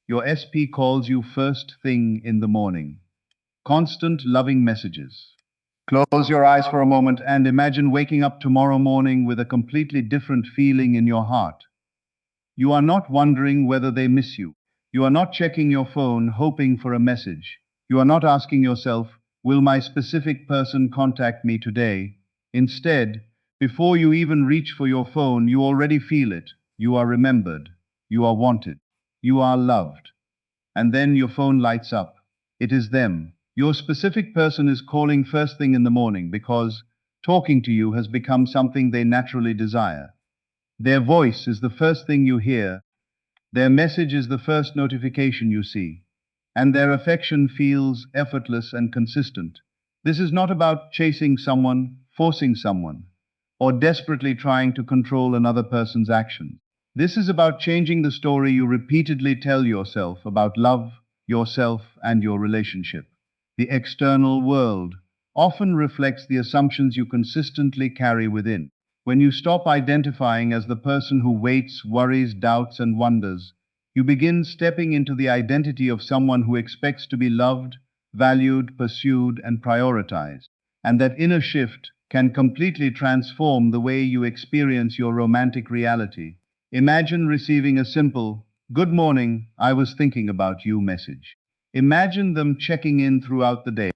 Your SP calls you first thing in the morning. Constant loving messages. Close your eyes for a moment and imagine waking up tomorrow morning with a completely different feeling in your heart. You are not wondering whether they miss you. You are not checking your phone hoping for a message. You are not asking yourself, will my specific person contact me today? Instead, before you even reach for your phone, you already feel it. You are remembered. You are wanted. You are loved. And then your phone lights up. It is them. Your specific person is calling first thing in the morning because talking to you has become something they naturally desire. Their voice is the first thing you hear, their message is the first notification you see, and their affection feels effortless and consistent. This is not about chasing someone, forcing someone, or desperately trying to control another person's actions. This is about changing the story you repeatedly tell yourself about love, yourself, and your relationship. The external world often reflects the assumptions you consistently carry within. When you stop identifying as the person who waits, worries, doubts, and wonders, you begin stepping into the identity of someone who expects to be loved, valued, pursued, and prioritized. And that inner shift can completely transform the way you experience your romantic reality. Imagine receiving a simple, "Good morning, I was thinking about you" message. Imagine them checking in throughout the day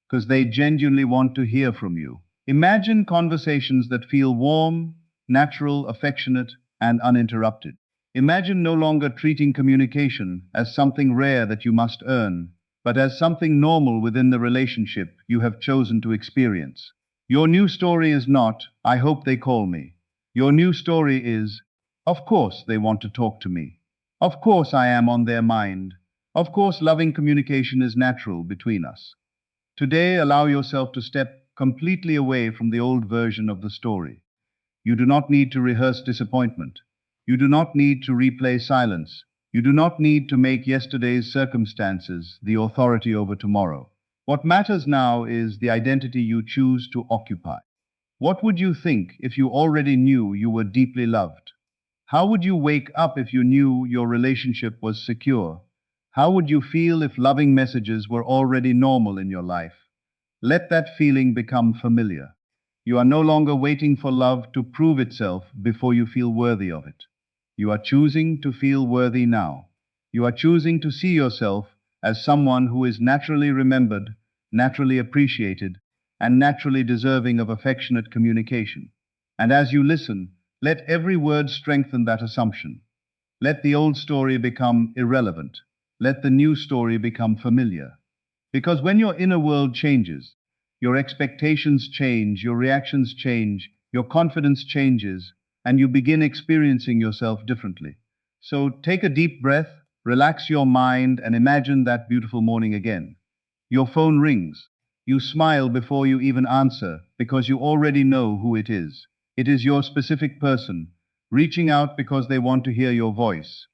because they genuinely want to hear from you. Imagine conversations that feel warm, natural, affectionate, and uninterrupted. Imagine no longer treating communication as something rare that you must earn, but as something normal within the relationship you have chosen to experience. Your new story is not, "I hope they call me." Your new story is, "Of course they want to talk to me. Of course I am on their mind. Of course loving communication is natural between us." Today, allow yourself to step completely away from the old version of the story. You do not need to rehearse disappointment. You do not need to replay silence. You do not need to make yesterday's circumstances the authority over tomorrow. What matters now is the identity you choose to occupy. What would you think if you already knew you were deeply loved? How would you wake up if you knew your relationship was secure? How would you feel if loving messages were already normal in your life? Let that feeling become familiar. You are no longer waiting for love to prove itself before you feel worthy of it. You are choosing to feel worthy now. You are choosing to see yourself as someone who is naturally remembered, naturally appreciated, and naturally deserving of affectionate communication. And as you listen, let every word strengthen that assumption. Let the old story become irrelevant. Let the new story become familiar. Because when your inner world changes, your expectations change, your reactions change, your confidence changes, and you begin experiencing yourself differently. So take a deep breath, relax your mind, and imagine that beautiful morning again. Your phone rings. You smile before you even answer because you already know who it is. It is your specific person, reaching out because they want to hear your voice.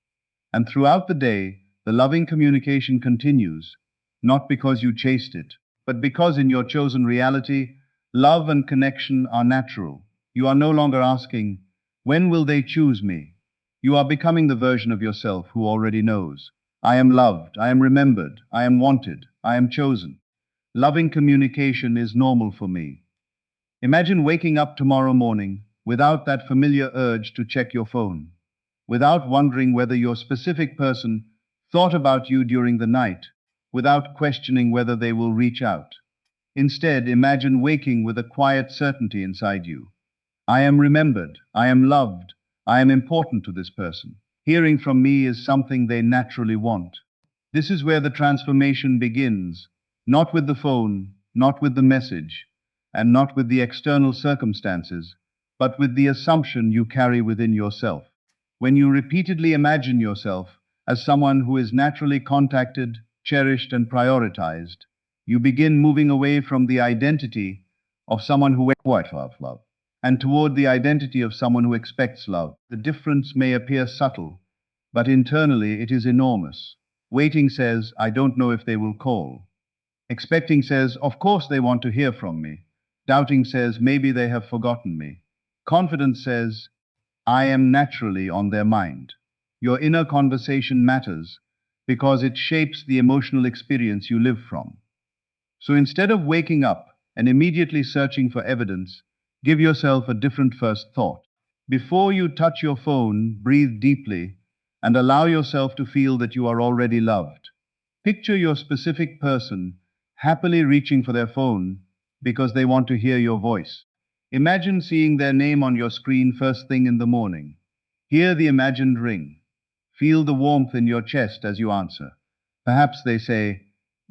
And throughout the day, the loving communication continues, not because you chased it, but because in your chosen reality, love and connection are natural. You are no longer asking, "When will they choose me?" You are becoming the version of yourself who already knows, "I am loved, I am remembered, I am wanted, I am chosen." Loving communication is normal for me. Imagine waking up tomorrow morning without that familiar urge to check your phone, without wondering whether your specific person thought about you during the night, without questioning whether they will reach out. Instead, imagine waking with a quiet certainty inside you. I am remembered, I am loved, I am important to this person. Hearing from me is something they naturally want. This is where the transformation begins, not with the phone, not with the message, and not with the external circumstances, but with the assumption you carry within yourself. When you repeatedly imagine yourself as someone who is naturally contacted, cherished, and prioritized, you begin moving away from the identity of someone who waits for love and toward the identity of someone who expects love. The difference may appear subtle, but internally it is enormous. Waiting says, "I don't know if they will call." Expecting says, "Of course they want to hear from me." Doubting says, "Maybe they have forgotten me." Confidence says, "I am naturally on their mind." Your inner conversation matters because it shapes the emotional experience you live from. So instead of waking up and immediately searching for evidence, give yourself a different first thought. Before you touch your phone, breathe deeply and allow yourself to feel that you are already loved. Picture your specific person happily reaching for their phone because they want to hear your voice. Imagine seeing their name on your screen first thing in the morning. Hear the imagined ring. Feel the warmth in your chest as you answer. Perhaps they say,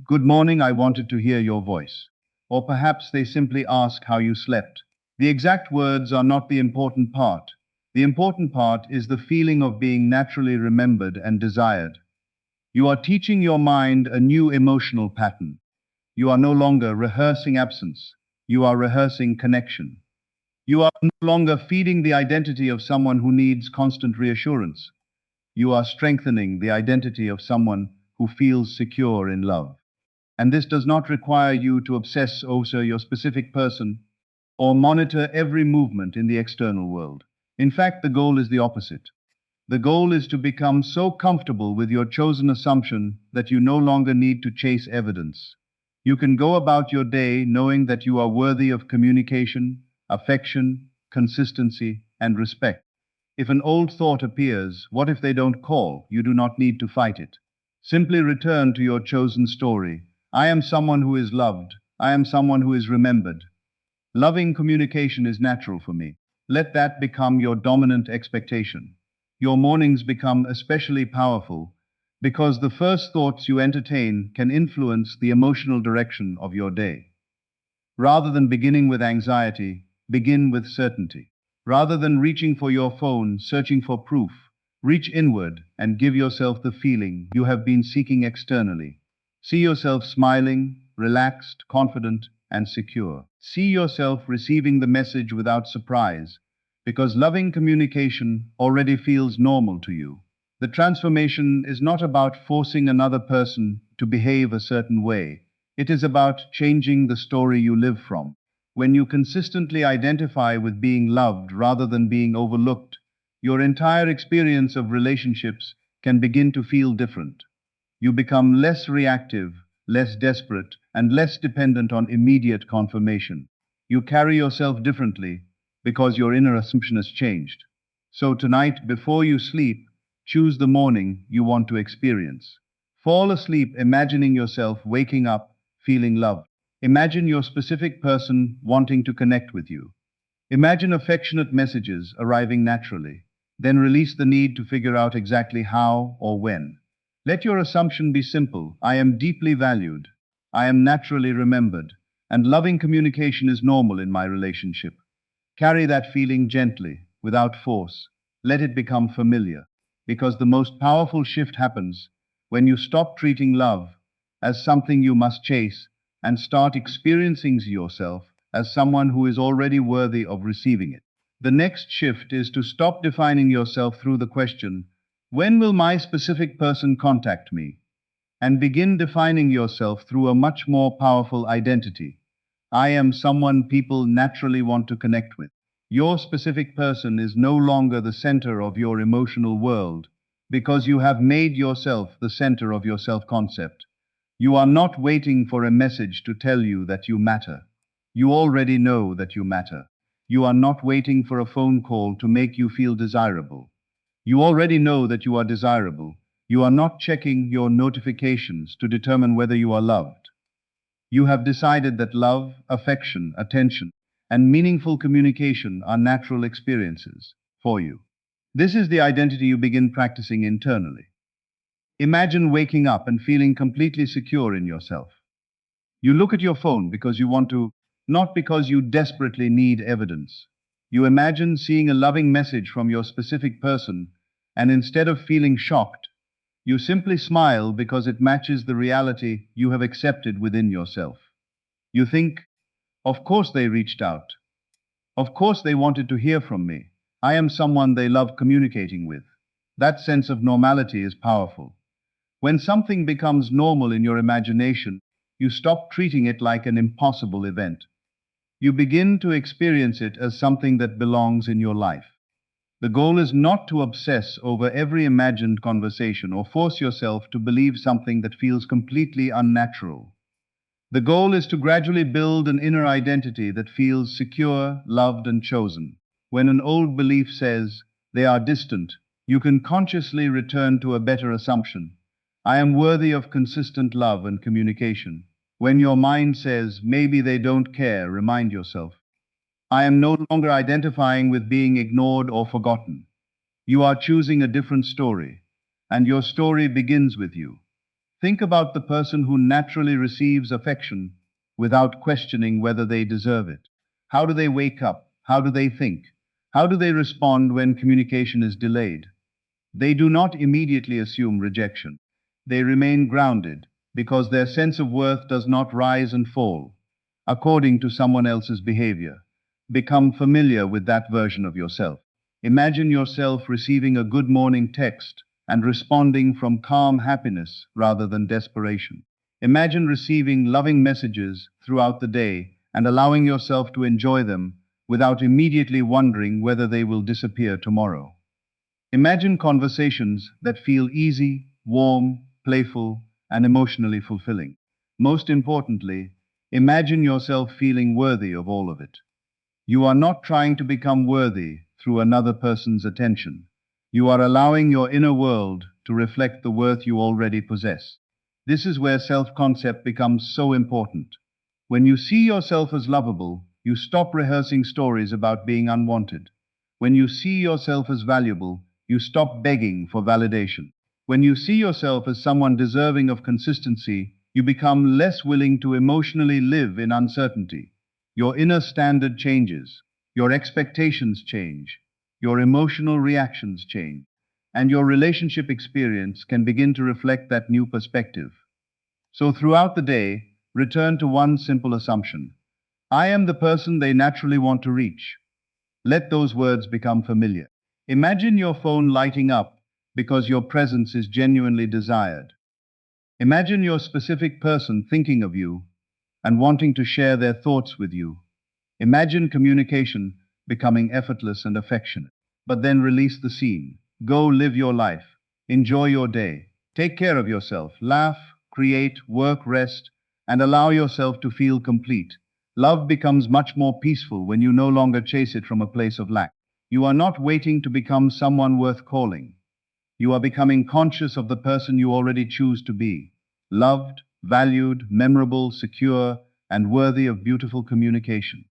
"Good morning, I wanted to hear your voice." Or perhaps they simply ask how you slept. The exact words are not the important part. The important part is the feeling of being naturally remembered and desired. You are teaching your mind a new emotional pattern. You are no longer rehearsing absence. You are rehearsing connection. You are no longer feeding the identity of someone who needs constant reassurance. You are strengthening the identity of someone who feels secure in love. And this does not require you to obsess over your specific person or monitor every movement in the external world. In fact, the goal is the opposite. The goal is to become so comfortable with your chosen assumption that you no longer need to chase evidence. You can go about your day knowing that you are worthy of communication, affection, consistency, and respect. If an old thought appears, what if they don't call? You do not need to fight it. Simply return to your chosen story. I am someone who is loved. I am someone who is remembered. Loving communication is natural for me. Let that become your dominant expectation. Your mornings become especially powerful because the first thoughts you entertain can influence the emotional direction of your day. Rather than beginning with anxiety, begin with certainty. Rather than reaching for your phone, searching for proof, reach inward and give yourself the feeling you have been seeking externally. See yourself smiling, relaxed, confident, and secure. See yourself receiving the message without surprise, because loving communication already feels normal to you. The transformation is not about forcing another person to behave a certain way. It is about changing the story you live from. When you consistently identify with being loved rather than being overlooked, your entire experience of relationships can begin to feel different. You become less reactive, less desperate, and less dependent on immediate confirmation. You carry yourself differently because your inner assumption has changed. So tonight, before you sleep, choose the morning you want to experience. Fall asleep imagining yourself waking up, feeling loved. Imagine your specific person wanting to connect with you. Imagine affectionate messages arriving naturally. Then release the need to figure out exactly how or when. Let your assumption be simple. I am deeply valued. I am naturally remembered. And loving communication is normal in my relationship. Carry that feeling gently, without force. Let it become familiar. Because the most powerful shift happens when you stop treating love as something you must chase and start experiencing yourself as someone who is already worthy of receiving it. The next shift is to stop defining yourself through the question, when will my specific person contact me? And begin defining yourself through a much more powerful identity. I am someone people naturally want to connect with. Your specific person is no longer the center of your emotional world because you have made yourself the center of your self-concept. You are not waiting for a message to tell you that you matter. You already know that you matter. You are not waiting for a phone call to make you feel desirable. You already know that you are desirable. You are not checking your notifications to determine whether you are loved. You have decided that love, affection, attention, and meaningful communication are natural experiences for you. This is the identity you begin practicing internally. Imagine waking up and feeling completely secure in yourself. You look at your phone because you want to, not because you desperately need evidence. You imagine seeing a loving message from your specific person, and instead of feeling shocked, you simply smile because it matches the reality you have accepted within yourself. You think, of course they reached out. Of course they wanted to hear from me. I am someone they love communicating with. That sense of normality is powerful. When something becomes normal in your imagination, you stop treating it like an impossible event. You begin to experience it as something that belongs in your life. The goal is not to obsess over every imagined conversation or force yourself to believe something that feels completely unnatural. The goal is to gradually build an inner identity that feels secure, loved, and chosen. When an old belief says they are distant, you can consciously return to a better assumption. I am worthy of consistent love and communication. When your mind says maybe they don't care, remind yourself, I am no longer identifying with being ignored or forgotten. You are choosing a different story, and your story begins with you. Think about the person who naturally receives affection without questioning whether they deserve it. How do they wake up? How do they think? How do they respond when communication is delayed? They do not immediately assume rejection. They remain grounded because their sense of worth does not rise and fall according to someone else's behavior. Become familiar with that version of yourself. Imagine yourself receiving a good morning text and responding from calm happiness rather than desperation. Imagine receiving loving messages throughout the day and allowing yourself to enjoy them without immediately wondering whether they will disappear tomorrow. Imagine conversations that feel easy, warm, playful, and emotionally fulfilling. Most importantly, imagine yourself feeling worthy of all of it. You are not trying to become worthy through another person's attention. You are allowing your inner world to reflect the worth you already possess. This is where self-concept becomes so important. When you see yourself as lovable, you stop rehearsing stories about being unwanted. When you see yourself as valuable, you stop begging for validation. When you see yourself as someone deserving of consistency, you become less willing to emotionally live in uncertainty. Your inner standard changes, your expectations change, your emotional reactions change, and your relationship experience can begin to reflect that new perspective. So throughout the day, return to one simple assumption. I am the person they naturally want to reach. Let those words become familiar. Imagine your phone lighting up because your presence is genuinely desired. Imagine your specific person thinking of you and wanting to share their thoughts with you. Imagine communication becoming effortless and affectionate. But then release the scene. Go live your life. Enjoy your day. Take care of yourself. Laugh, create, work, rest, and allow yourself to feel complete. Love becomes much more peaceful when you no longer chase it from a place of lack. You are not waiting to become someone worth calling. You are becoming conscious of the person you already choose to be. Loved, valued, memorable, secure, and worthy of beautiful communication.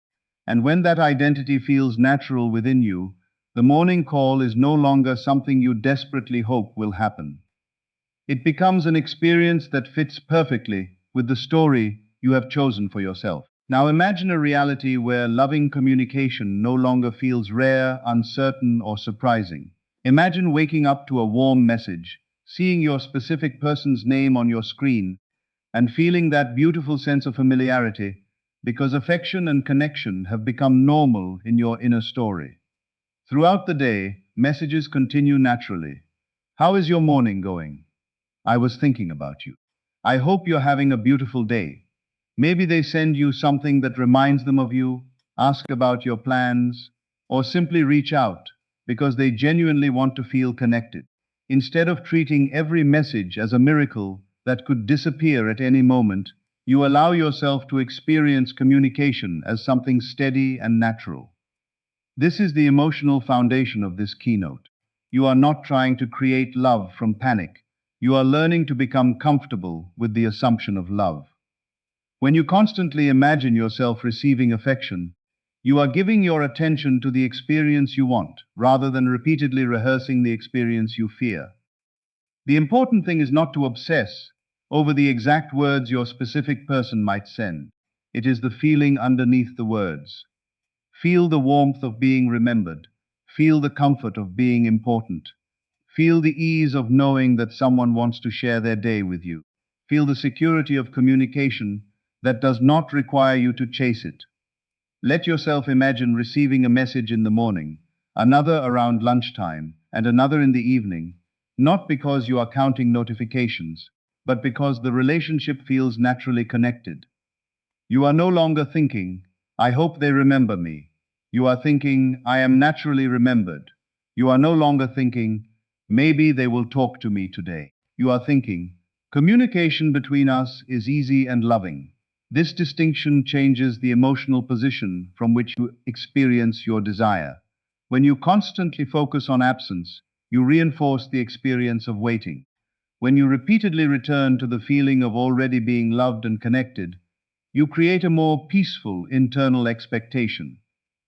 And when that identity feels natural within you, the morning call is no longer something you desperately hope will happen. It becomes an experience that fits perfectly with the story you have chosen for yourself. Now imagine a reality where loving communication no longer feels rare, uncertain, or surprising. Imagine waking up to a warm message, seeing your specific person's name on your screen, and feeling that beautiful sense of familiarity because affection and connection have become normal in your inner story. Throughout the day, messages continue naturally. How is your morning going? I was thinking about you. I hope you're having a beautiful day. Maybe they send you something that reminds them of you, ask about your plans, or simply reach out because they genuinely want to feel connected. Instead of treating every message as a miracle that could disappear at any moment, you allow yourself to experience communication as something steady and natural. This is the emotional foundation of this keynote. You are not trying to create love from panic. You are learning to become comfortable with the assumption of love. When you constantly imagine yourself receiving affection, you are giving your attention to the experience you want, rather than repeatedly rehearsing the experience you fear. The important thing is not to obsess over the exact words your specific person might send. It is the feeling underneath the words. Feel the warmth of being remembered. Feel the comfort of being important. Feel the ease of knowing that someone wants to share their day with you. Feel the security of communication that does not require you to chase it. Let yourself imagine receiving a message in the morning, another around lunchtime, and another in the evening, not because you are counting notifications, but because the relationship feels naturally connected. You are no longer thinking, I hope they remember me. You are thinking, I am naturally remembered. You are no longer thinking, maybe they will talk to me today. You are thinking, communication between us is easy and loving. This distinction changes the emotional position from which you experience your desire. When you constantly focus on absence, you reinforce the experience of waiting. When you repeatedly return to the feeling of already being loved and connected, you create a more peaceful internal expectation.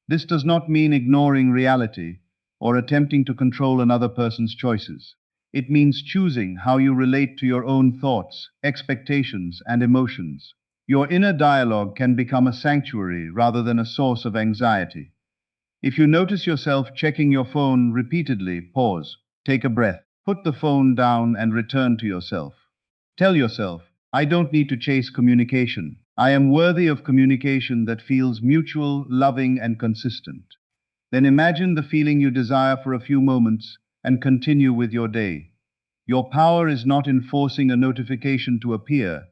This does not mean ignoring reality or attempting to control another person's choices. It means choosing how you relate to your own thoughts, expectations, and emotions. Your inner dialogue can become a sanctuary rather than a source of anxiety. If you notice yourself checking your phone repeatedly, pause, take a breath, put the phone down and return to yourself. Tell yourself, I don't need to chase communication. I am worthy of communication that feels mutual, loving, and consistent. Then imagine the feeling you desire for a few moments and continue with your day. Your power is not in forcing a notification to appear.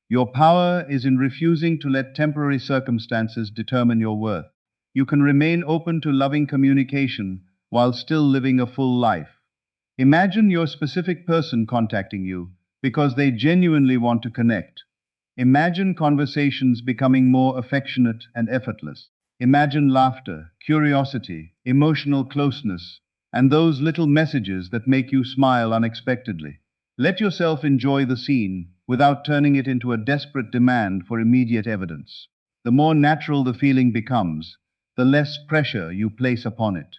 Your power is in refusing to let temporary circumstances determine your worth. You can remain open to loving communication while still living a full life. Imagine your specific person contacting you because they genuinely want to connect. Imagine conversations becoming more affectionate and effortless. Imagine laughter, curiosity, emotional closeness, and those little messages that make you smile unexpectedly. Let yourself enjoy the scene without turning it into a desperate demand for immediate evidence. The more natural the feeling becomes, the less pressure you place upon it.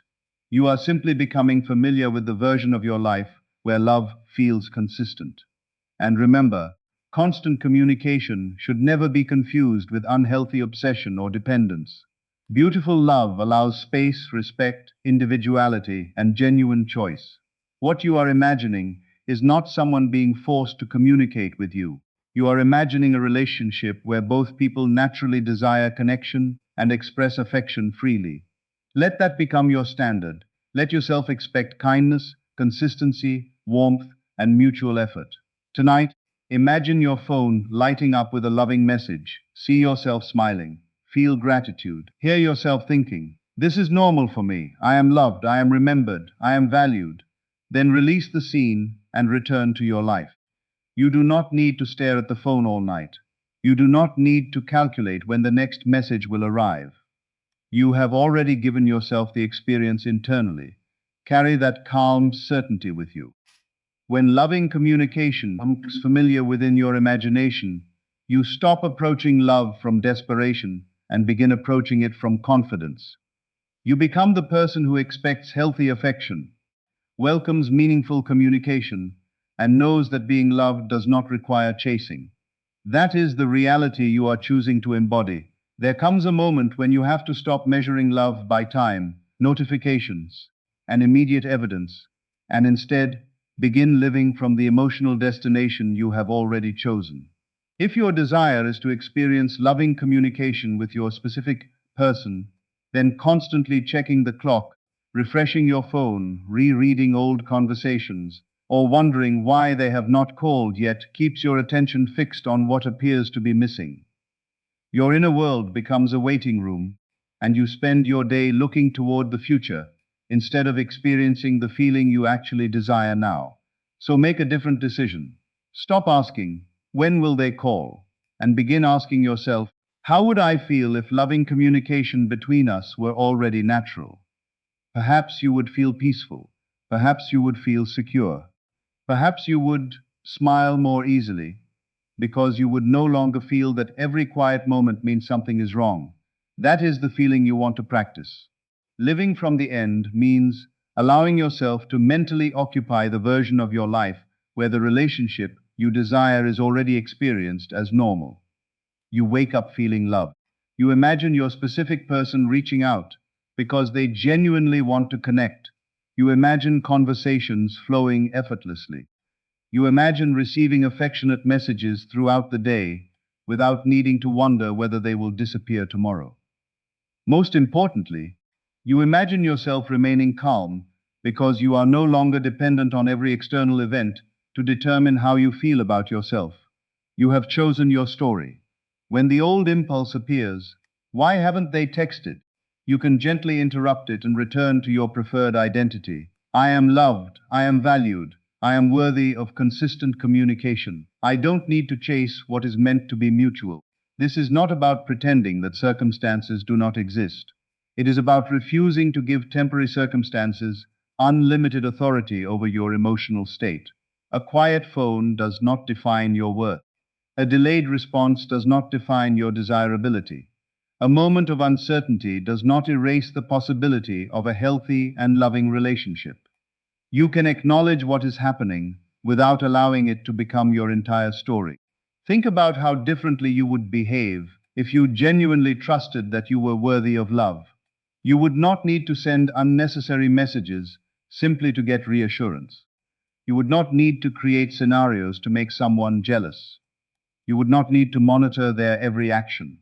You are simply becoming familiar with the version of your life where love feels consistent. And remember, constant communication should never be confused with unhealthy obsession or dependence. Beautiful love allows space, respect, individuality, and genuine choice. What you are imagining is not someone being forced to communicate with you. You are imagining a relationship where both people naturally desire connection and express affection freely. Let that become your standard. Let yourself expect kindness, consistency, warmth, and mutual effort. Tonight, imagine your phone lighting up with a loving message. See yourself smiling. Feel gratitude. Hear yourself thinking, this is normal for me. I am loved. I am remembered. I am valued. Then release the scene and return to your life. You do not need to stare at the phone all night. You do not need to calculate when the next message will arrive. You have already given yourself the experience internally. Carry that calm certainty with you. When loving communication becomes familiar within your imagination, you stop approaching love from desperation and begin approaching it from confidence. You become the person who expects healthy affection, welcomes meaningful communication, and knows that being loved does not require chasing. That is the reality you are choosing to embody. There comes a moment when you have to stop measuring love by time, notifications, and immediate evidence, and instead begin living from the emotional destination you have already chosen. If your desire is to experience loving communication with your specific person, then constantly checking the clock, refreshing your phone, rereading old conversations, or wondering why they have not called yet keeps your attention fixed on what appears to be missing. Your inner world becomes a waiting room, and you spend your day looking toward the future instead of experiencing the feeling you actually desire now. So make a different decision. Stop asking, when will they call? And begin asking yourself, how would I feel if loving communication between us were already natural? Perhaps you would feel peaceful. Perhaps you would feel secure. Perhaps you would smile more easily because you would no longer feel that every quiet moment means something is wrong. That is the feeling you want to practice. Living from the end means allowing yourself to mentally occupy the version of your life where the relationship you desire is already experienced as normal. You wake up feeling loved. You imagine your specific person reaching out because they genuinely want to connect. You imagine conversations flowing effortlessly. You imagine receiving affectionate messages throughout the day without needing to wonder whether they will disappear tomorrow. Most importantly, you imagine yourself remaining calm because you are no longer dependent on every external event to determine how you feel about yourself. You have chosen your story. When the old impulse appears, why haven't they texted? You can gently interrupt it and return to your preferred identity. I am loved. I am valued. I am worthy of consistent communication. I don't need to chase what is meant to be mutual. This is not about pretending that circumstances do not exist. It is about refusing to give temporary circumstances unlimited authority over your emotional state. A quiet phone does not define your worth. A delayed response does not define your desirability. A moment of uncertainty does not erase the possibility of a healthy and loving relationship. You can acknowledge what is happening without allowing it to become your entire story. Think about how differently you would behave if you genuinely trusted that you were worthy of love. You would not need to send unnecessary messages simply to get reassurance. You would not need to create scenarios to make someone jealous. You would not need to monitor their every action.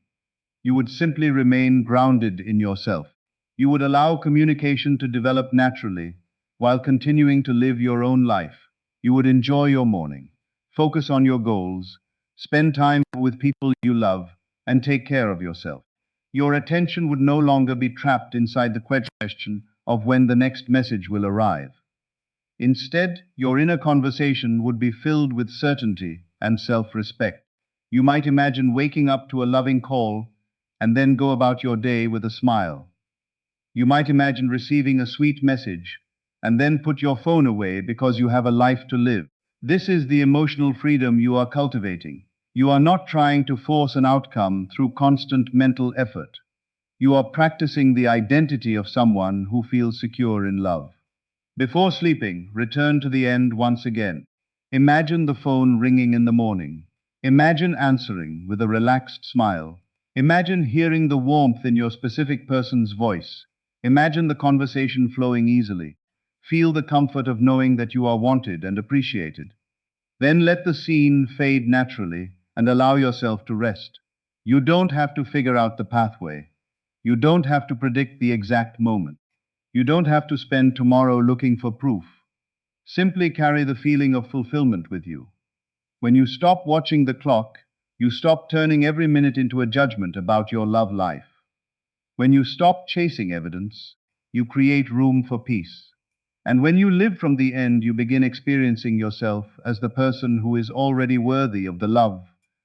You would simply remain grounded in yourself. You would allow communication to develop naturally while continuing to live your own life. You would enjoy your morning, focus on your goals, spend time with people you love, and take care of yourself. Your attention would no longer be trapped inside the question of when the next message will arrive. Instead, your inner conversation would be filled with certainty and self-respect. You might imagine waking up to a loving call and then go about your day with a smile. You might imagine receiving a sweet message and then put your phone away because you have a life to live. This is the emotional freedom you are cultivating. You are not trying to force an outcome through constant mental effort. You are practicing the identity of someone who feels secure in love. Before sleeping, return to the end once again. Imagine the phone ringing in the morning. Imagine answering with a relaxed smile. Imagine hearing the warmth in your specific person's voice. Imagine the conversation flowing easily. Feel the comfort of knowing that you are wanted and appreciated. Then let the scene fade naturally and allow yourself to rest. You don't have to figure out the pathway. You don't have to predict the exact moment. You don't have to spend tomorrow looking for proof. Simply carry the feeling of fulfillment with you. When you stop watching the clock, you stop turning every minute into a judgment about your love life. When you stop chasing evidence, you create room for peace. And when you live from the end, you begin experiencing yourself as the person who is already worthy of the love,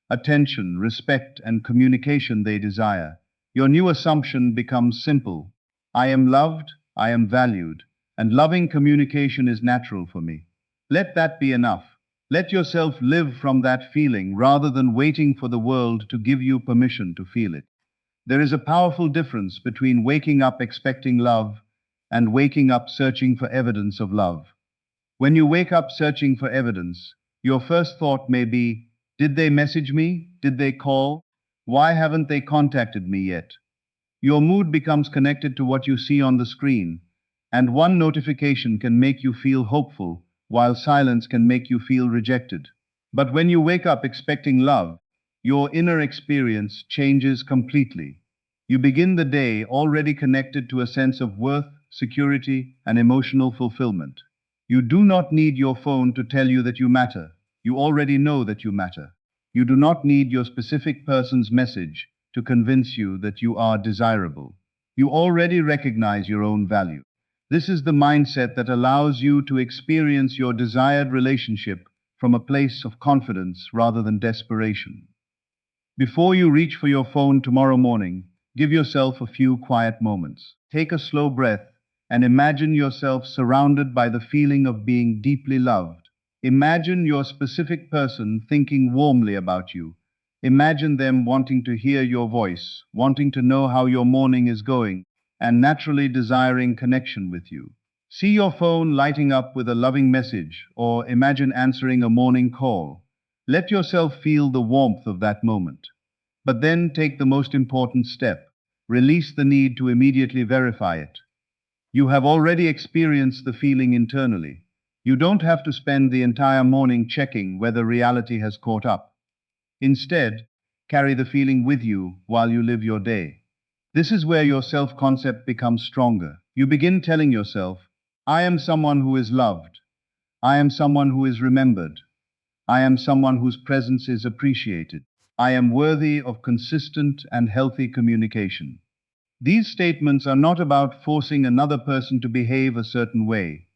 attention, respect, and communication they desire. Your new assumption becomes simple. I am loved, I am valued, and loving communication is natural for me. Let that be enough. Let yourself live from that feeling rather than waiting for the world to give you permission to feel it. There is a powerful difference between waking up expecting love and waking up searching for evidence of love. When you wake up searching for evidence, your first thought may be, did they message me? Did they call? Why haven't they contacted me yet? Your mood becomes connected to what you see on the screen, and one notification can make you feel hopeful, while silence can make you feel rejected. But when you wake up expecting love, your inner experience changes completely. You begin the day already connected to a sense of worth, security, and emotional fulfillment. You do not need your phone to tell you that you matter. You already know that you matter. You do not need your specific person's message to convince you that you are desirable. You already recognize your own value. This is the mindset that allows you to experience your desired relationship from a place of confidence rather than desperation. Before you reach for your phone tomorrow morning, give yourself a few quiet moments. Take a slow breath and imagine yourself surrounded by the feeling of being deeply loved. Imagine your specific person thinking warmly about you. Imagine them wanting to hear your voice, wanting to know how your morning is going, and naturally desiring connection with you. See your phone lighting up with a loving message, or imagine answering a morning call. Let yourself feel the warmth of that moment. But then take the most important step. Release the need to immediately verify it. You have already experienced the feeling internally. You don't have to spend the entire morning checking whether reality has caught up. Instead, carry the feeling with you while you live your day. This is where your self-concept becomes stronger. You begin telling yourself, I am someone who is loved. I am someone who is remembered. I am someone whose presence is appreciated. I am worthy of consistent and healthy communication. These statements are not about forcing another person to behave a certain way.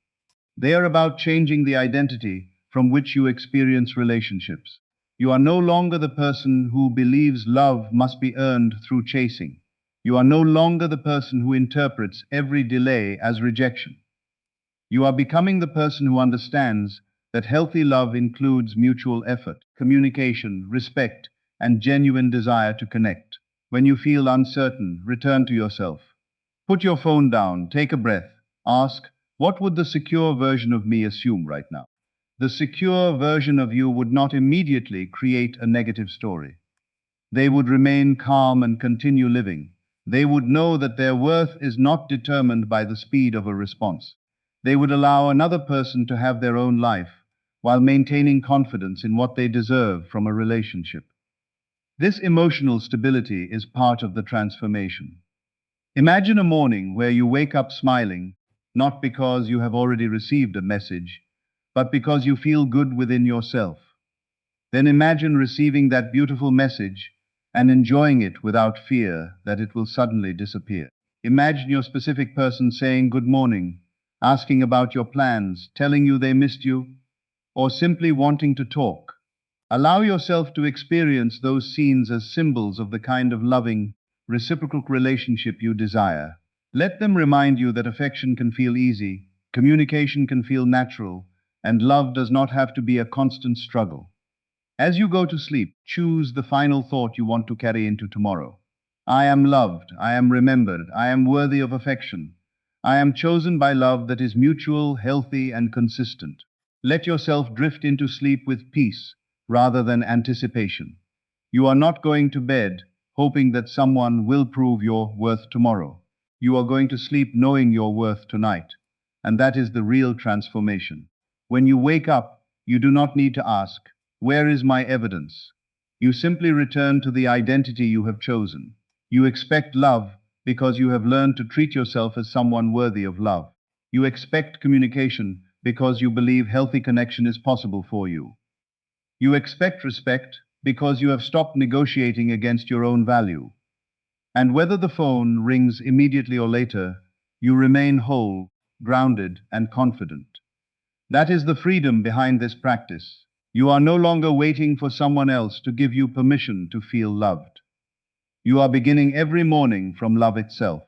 They are about changing the identity from which you experience relationships. You are no longer the person who believes love must be earned through chasing. You are no longer the person who interprets every delay as rejection. You are becoming the person who understands that healthy love includes mutual effort, communication, respect, and genuine desire to connect. When you feel uncertain, return to yourself. Put your phone down, take a breath, ask, what would the secure version of me assume right now? The secure version of you would not immediately create a negative story. They would remain calm and continue living. They would know that their worth is not determined by the speed of a response. They would allow another person to have their own life while maintaining confidence in what they deserve from a relationship. This emotional stability is part of the transformation. Imagine a morning where you wake up smiling, not because you have already received a message, but because you feel good within yourself. Then imagine receiving that beautiful message and enjoying it without fear that it will suddenly disappear. Imagine your specific person saying good morning, asking about your plans, telling you they missed you, or simply wanting to talk. Allow yourself to experience those scenes as symbols of the kind of loving, reciprocal relationship you desire. Let them remind you that affection can feel easy, communication can feel natural, and love does not have to be a constant struggle. As you go to sleep, choose the final thought you want to carry into tomorrow. I am loved, I am remembered, I am worthy of affection. I am chosen by love that is mutual, healthy, and consistent. Let yourself drift into sleep with peace rather than anticipation. You are not going to bed hoping that someone will prove your worth tomorrow. You are going to sleep knowing your worth tonight. And that is the real transformation. When you wake up, you do not need to ask, where is my evidence? You simply return to the identity you have chosen. You expect love because you have learned to treat yourself as someone worthy of love. You expect communication because you believe healthy connection is possible for you. You expect respect because you have stopped negotiating against your own value. And whether the phone rings immediately or later, you remain whole, grounded, and confident. That is the freedom behind this practice. You are no longer waiting for someone else to give you permission to feel loved. You are beginning every morning from love itself.